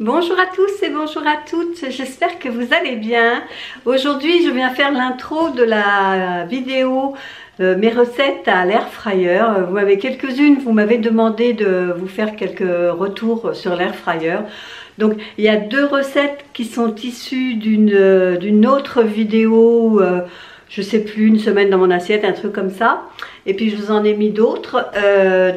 Bonjour à tous et bonjour à toutes, j'espère que vous allez bien. Aujourd'hui je viens faire l'intro de la vidéo mes recettes à l'air fryer. Vous m'avez quelques-unes, vous m'avez demandé de vous faire quelques retours sur l'air fryer. Donc il y a deux recettes qui sont issues d'une autre vidéo, je sais plus, une semaine dans mon assiette, un truc comme ça. Et puis je vous en ai mis d'autres.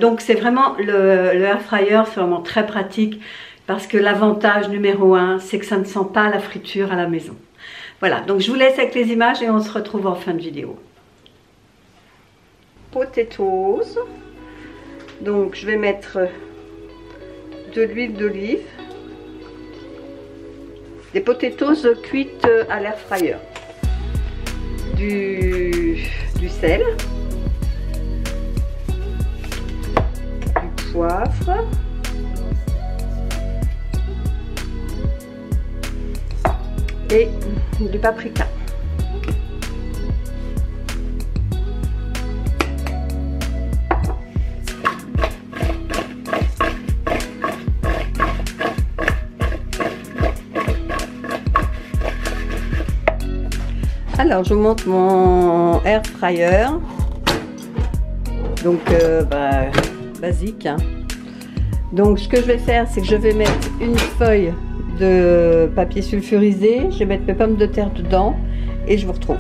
Donc c'est vraiment le air fryer, c'est vraiment très pratique. Parce que l'avantage numéro 1, c'est que ça ne sent pas la friture à la maison. Voilà, donc je vous laisse avec les images et on se retrouve en fin de vidéo. Potatoes. Donc je vais mettre de l'huile d'olive. Des potatoes cuites à l'air fryer. Du sel. Du poivre. Et du paprika. Alors je vous montre mon air fryer. Donc basique, hein. Donc ce que je vais faire, c'est que je vais mettre une feuille de papier sulfurisé, je vais mettre mes pommes de terre dedans et je vous retrouve.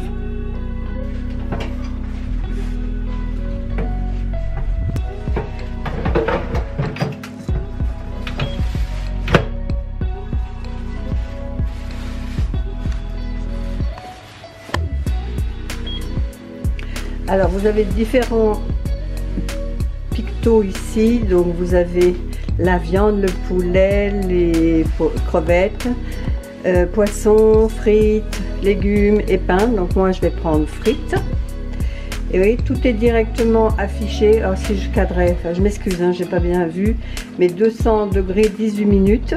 Alors vous avez différents pictos ici, donc vous avez la viande, le poulet, les crevettes, poissons, frites, légumes et pain. Donc moi je vais prendre frites. Et oui, tout est directement affiché. Alors si je cadrais, enfin je m'excuse, hein, j'ai pas bien vu, mais 200 degrés 18 minutes.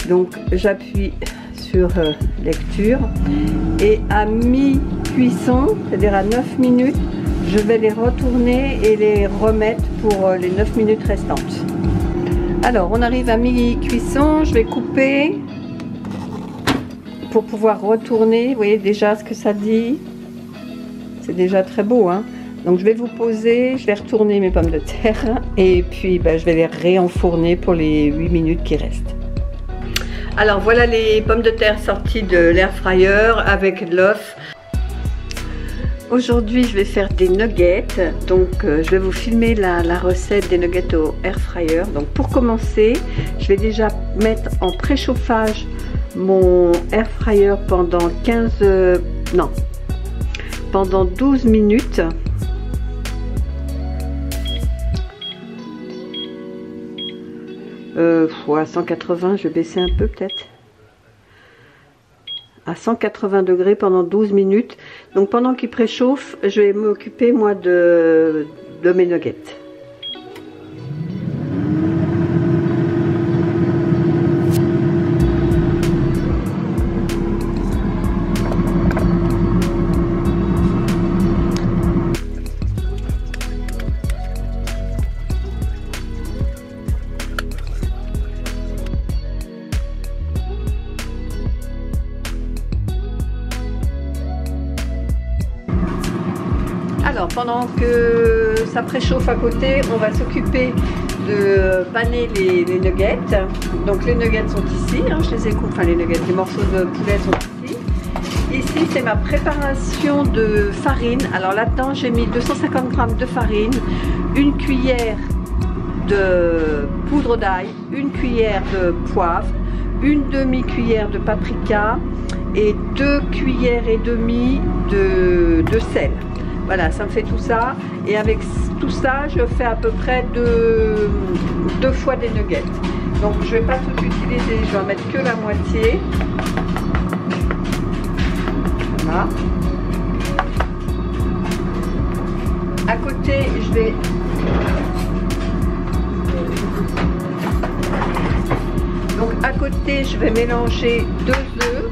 Donc j'appuie sur lecture et à mi-cuisson, c'est-à-dire à 9 minutes, je vais les retourner et les remettre pour les 9 minutes restantes. Alors on arrive à mi-cuisson, je vais couper pour pouvoir retourner. Vous voyez déjà ce que ça dit, c'est déjà très beau, hein. Donc je vais vous poser, je vais retourner mes pommes de terre et puis je vais les réenfourner pour les 8 minutes qui restent. Alors voilà les pommes de terre sorties de l'air fryer avec l'œuf. Aujourd'hui je vais faire des nuggets, donc je vais vous filmer la recette des nuggets au air fryer. Donc pour commencer, je vais déjà mettre en préchauffage mon air fryer pendant pendant 12 minutes. À 180, je vais baisser un peu peut-être. À 180 degrés pendant 12 minutes. Donc pendant qu'il préchauffe, je vais m'occuper moi de mes nuggets. Alors pendant que ça préchauffe à côté, on va s'occuper de paner les nuggets. Donc les nuggets sont ici, hein, je les ai coupés, enfin les nuggets, les morceaux de poulet sont ici. Ici c'est ma préparation de farine. Alors là-dedans j'ai mis 250 g de farine, une cuillère de poudre d'ail, une cuillère de poivre, une demi-cuillère de paprika et 2 cuillères et demie de sel. Voilà, ça me fait tout ça. Et avec tout ça, je fais à peu près deux fois des nuggets. Donc je ne vais pas tout utiliser, je vais en mettre que la moitié. Voilà. À côté, je vais... Donc à côté, je vais mélanger 2 œufs.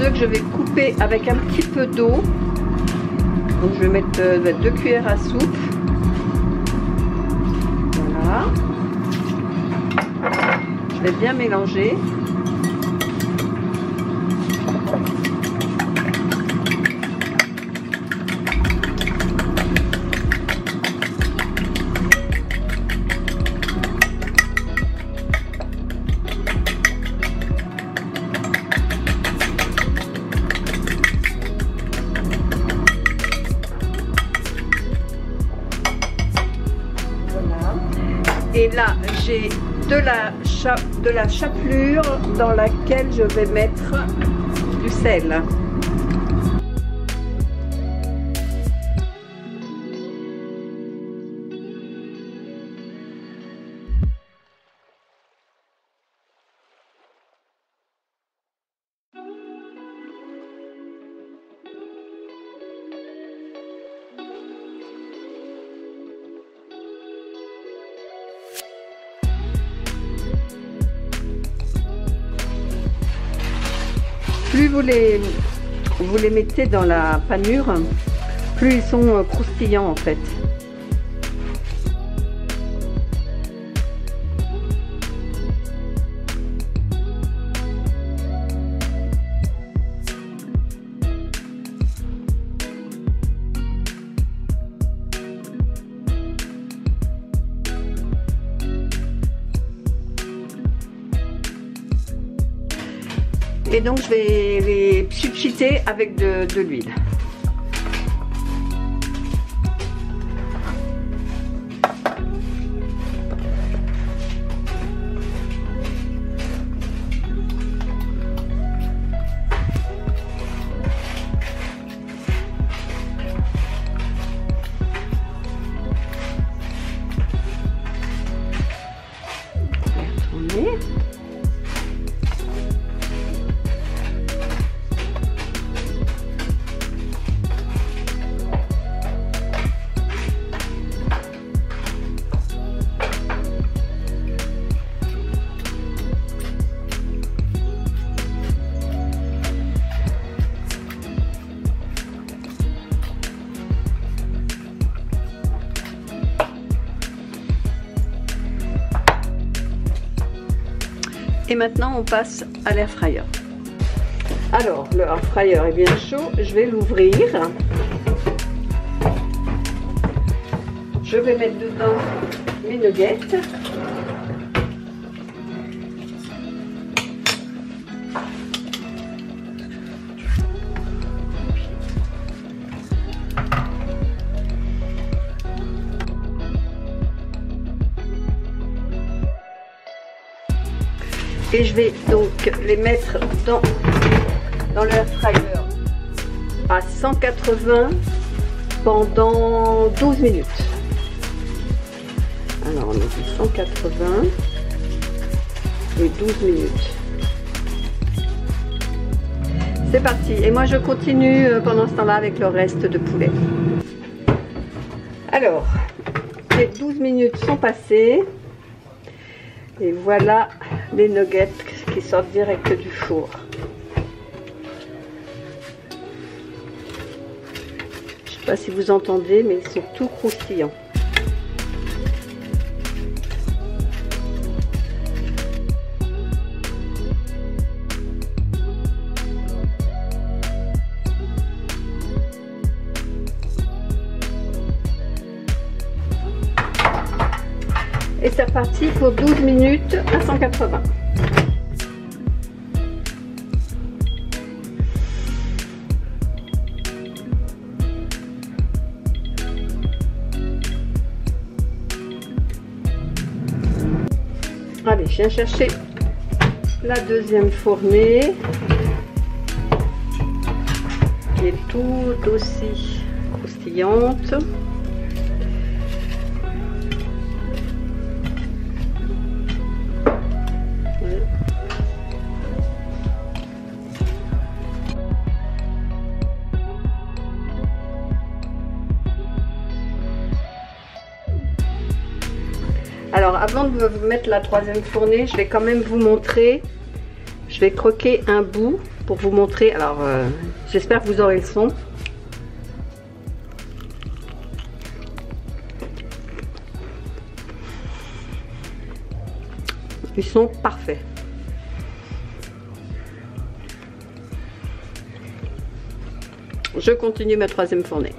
œufs que je vais couper avec un petit peu d'eau. Donc je vais mettre 2 cuillères à soupe. Voilà. Je vais bien mélanger. Et là, j'ai de la chapelure dans laquelle je vais mettre du sel. Plus vous les mettez dans la panure, plus ils sont croustillants en fait. Et donc je vais les pchiter avec de l'huile. Retourner. Et maintenant on passe à l'air fryer. Alors le air fryer est bien chaud, je vais l'ouvrir. Je vais mettre dedans mes nuggets. Et je vais donc les mettre dans l'air fryer à 180 pendant 12 minutes. Alors on met 180 et 12 minutes. C'est parti. Et moi je continue pendant ce temps-là avec le reste de poulet. Alors, les 12 minutes sont passées. Et voilà les nuggets qui sortent direct du four. Je ne sais pas si vous entendez, mais ils sont tout croustillants. Et c'est reparti pour 12 minutes à 180. Allez, je viens chercher la deuxième fournée qui est tout aussi croustillante. Alors avant de vous mettre la troisième fournée, je vais quand même vous montrer, je vais croquer un bout pour vous montrer. Alors, j'espère que vous aurez le son. Ils sont parfaits. Je continue ma troisième fournée.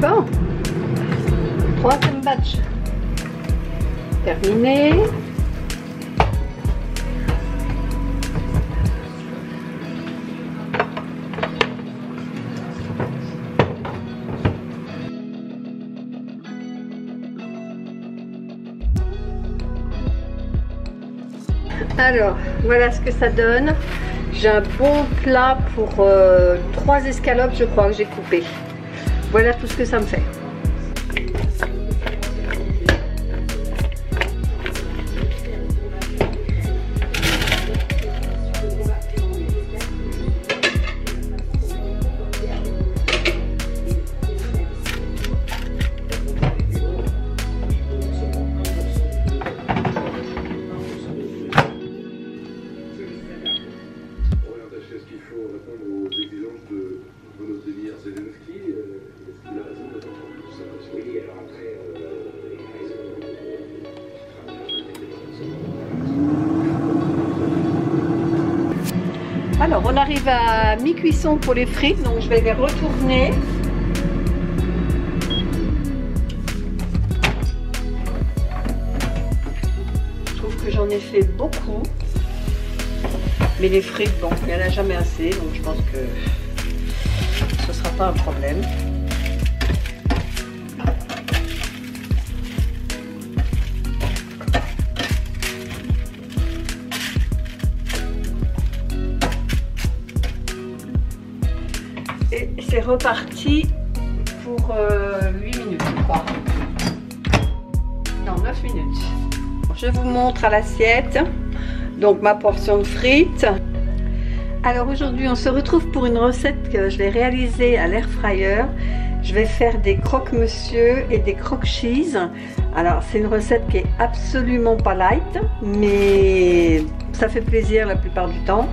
Bon, troisième batch terminé. Alors, voilà ce que ça donne. J'ai un bon plat pour 3 escalopes, je crois, que j'ai coupé. Voilà tout ce que ça me fait. Alors on arrive à mi-cuisson pour les frites, donc je vais les retourner. Je trouve que j'en ai fait beaucoup. Mais les frites, bon, il n'y en a jamais assez, donc je pense que ce ne sera pas un problème. Et c'est reparti pour 8 minutes, je crois. Non, 9 minutes. Je vous montre à l'assiette. Donc ma portion de frites. Alors aujourd'hui on se retrouve pour une recette que je vais réaliser à l'air fryer. Je vais faire des croque-monsieur et des croque-cheese. Alors c'est une recette qui est absolument pas light, mais ça fait plaisir la plupart du temps.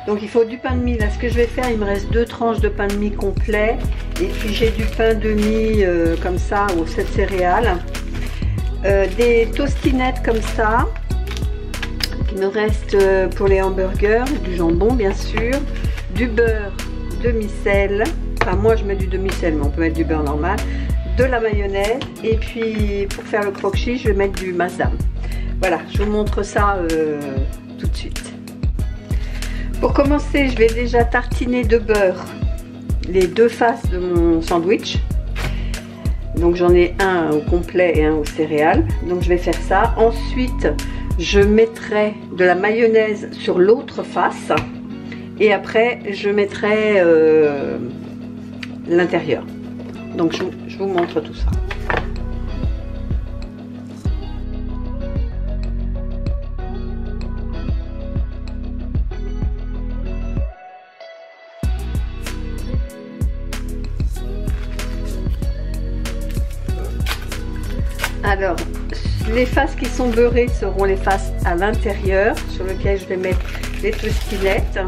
Donc il faut du pain de mie. Là ce que je vais faire, il me reste 2 tranches de pain de mie complet. Et puis j'ai du pain de mie comme ça ou 7 céréales. Des tostinettes comme ça. Il me reste pour les hamburgers, du jambon bien sûr, du beurre demi-sel, enfin moi je mets du demi-sel mais on peut mettre du beurre normal, de la mayonnaise et puis pour faire le croque-cheese je vais mettre du masam. Voilà, je vous montre ça tout de suite. Pour commencer je vais déjà tartiner de beurre les 2 faces de mon sandwich. Donc j'en ai un au complet et un aux céréales, donc je vais faire ça. Ensuite je mettrai de la mayonnaise sur l'autre face et après je mettrai l'intérieur. Donc je vous montre tout ça. Alors, les faces qui sont beurrées seront les faces à l'intérieur, sur lesquelles je vais mettre les tostinettes.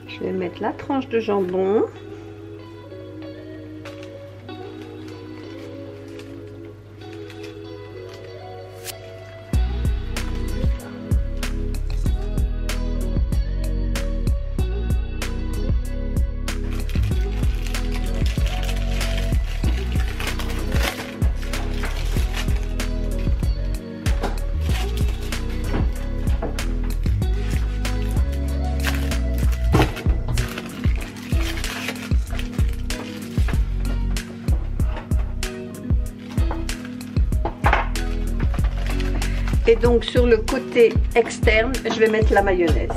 Je vais mettre la tranche de jambon. Et donc sur le côté externe, je vais mettre la mayonnaise.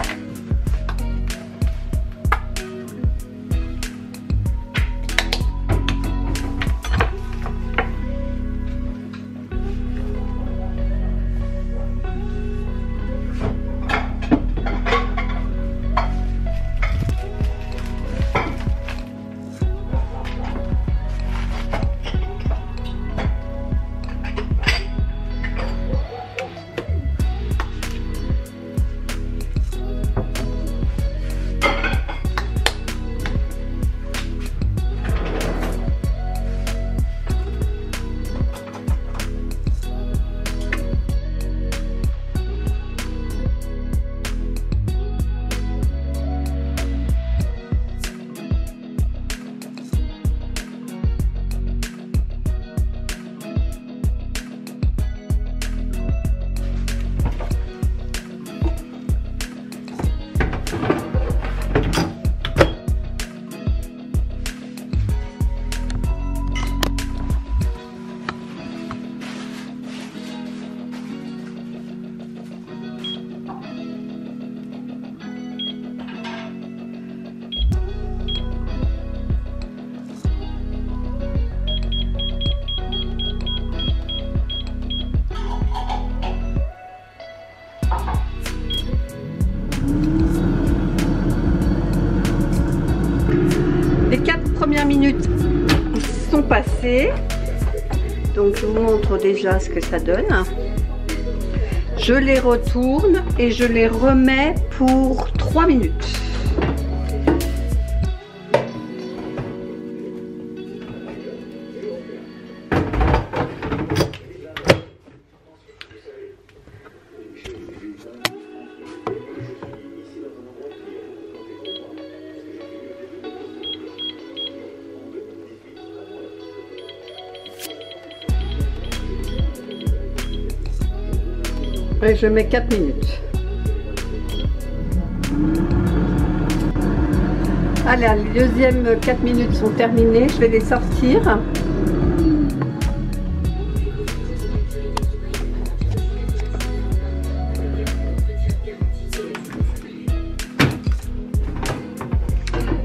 terminé. Donc je vous montre déjà ce que ça donne. Je les retourne et je les remets pour 3 minutes. Et je mets 4 minutes. Allez, les deuxièmes 4 minutes sont terminées. Je vais les sortir.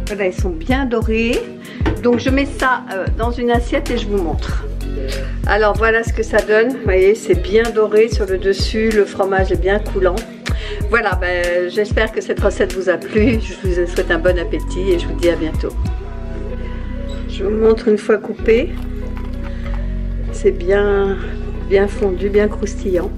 Voilà, ils sont bien dorés. Donc je mets ça dans une assiette et je vous montre. Alors voilà ce que ça donne, vous voyez c'est bien doré sur le dessus, le fromage est bien coulant. Voilà, j'espère que cette recette vous a plu, je vous souhaite un bon appétit et je vous dis à bientôt. Je vous montre une fois coupé, c'est bien fondu, bien croustillant.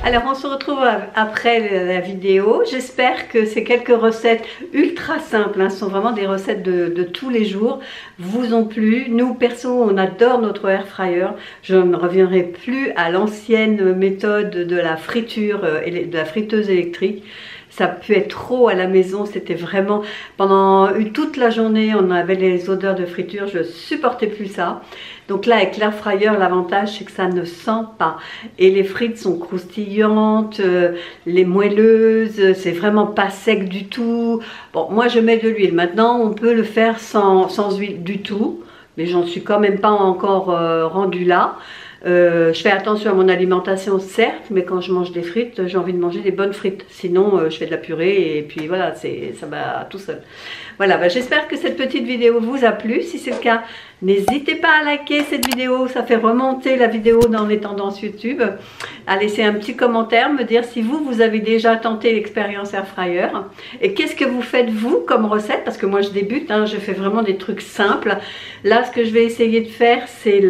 Alors on se retrouve après la vidéo. J'espère que ces quelques recettes ultra simples, hein, sont vraiment des recettes de tous les jours, vous ont plu. Nous perso on adore notre air fryer. Je ne reviendrai plus à l'ancienne méthode de la friture et de la friteuse électrique. Ça a pu être trop à la maison, c'était vraiment, pendant toute la journée, on avait les odeurs de friture, je supportais plus ça. Donc là, avec l'air fryer, l'avantage, c'est que ça ne sent pas. Et les frites sont croustillantes, les moelleuses, c'est vraiment pas sec du tout. Bon, moi, je mets de l'huile. Maintenant, on peut le faire sans huile du tout, mais j'en suis quand même pas encore rendue là. Je fais attention à mon alimentation certes, mais quand je mange des frites, j'ai envie de manger des bonnes frites. Sinon, je fais de la purée et puis voilà, ça va tout seul. Voilà, j'espère que cette petite vidéo vous a plu. Si c'est le cas, n'hésitez pas à liker cette vidéo, ça fait remonter la vidéo dans les tendances YouTube. À laisser un petit commentaire, me dire si vous avez déjà tenté l'expérience Air Fryer. Et qu'est-ce que vous faites vous comme recette? Parce que moi je débute, hein, je fais vraiment des trucs simples. Là, ce que je vais essayer de faire, c'est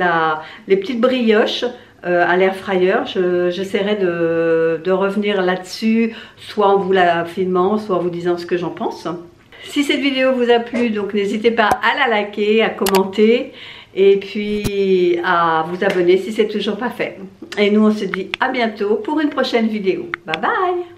les petites brioches à l'air fryer. J'essaierai de revenir là-dessus, soit en vous la filmant, soit en vous disant ce que j'en pense. Si cette vidéo vous a plu, donc n'hésitez pas à la liker, à commenter et puis à vous abonner si c'est toujours pas fait. Et nous on se dit à bientôt pour une prochaine vidéo. Bye bye!